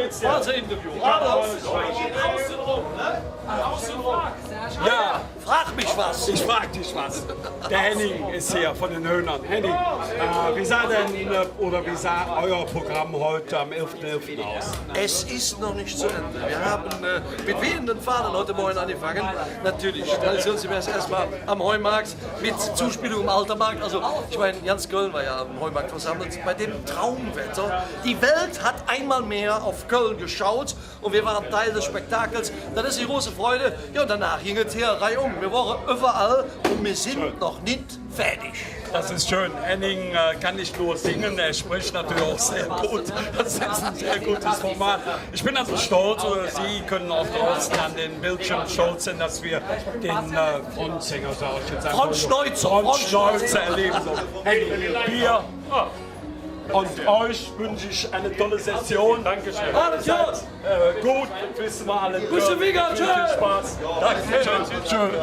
geht's dir? Also Interview. Außenrum, ne? Außenrum. Ja, frag mich was. Ich frag dich was. Der Henning ist hier von den Höhnern. Henning, wie sah denn wie sah euer Programm heute am 11.11. aus? Es ist noch nicht zu Ende. Wir haben mit wehenden Fahnen heute Morgen angefangen. Natürlich, traditionsgemäß erstmal am Heumarkt mit Zuspielung im Altermarkt. Also ich meine, ganz Köln war ja am Heumarkt versammelt. Bei dem Traumwetter. Die Welt hat einmal mehr auf Köln geschaut und wir waren Teil des Spektakels. Das ist die große Freude. Ja, und danach ging es hier reihum. Wir waren überall und wir sind noch nicht fertig. Das ist schön. Henning kann nicht nur singen, er spricht natürlich auch sehr gut. Das ist ein sehr gutes Format. Ich bin also stolz, Sie können auch draußen an den Bildschirm stolz sein, dass wir den Frontsänger, sag ich jetzt einfach, Frontschneuzer erleben. Henning, Bier. Und euch wünsche ich eine tolle Session. Dankeschön. Alles gut, wissen wir alle. Gute Wege, viel Spaß. Danke. Tschüss.